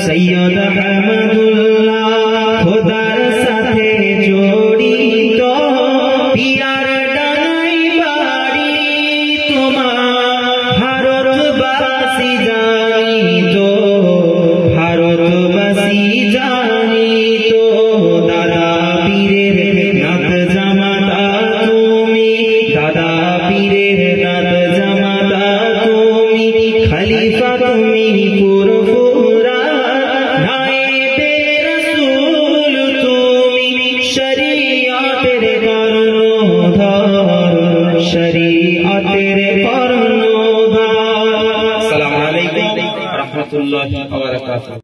সৈয়দ আহমদুল্লাহ খোদার সাথে জড়িত পিয়ার ডানাই বাড়ি তোমার ভারতবাসী জানিত দাদা পীরের নাত জামাতা তুমি দাদা পীরের নাত জামাতা তুমি খলিফা তুমি পুরফুরা নায়েবে রাসূল তুমি শরীয়তের কর্ণধার শরীয়তের কর্ণধার। আসসালামু আলাইকুম ওয়া রাহমাতুল্লাহি ওয়া বারাকাতুহু।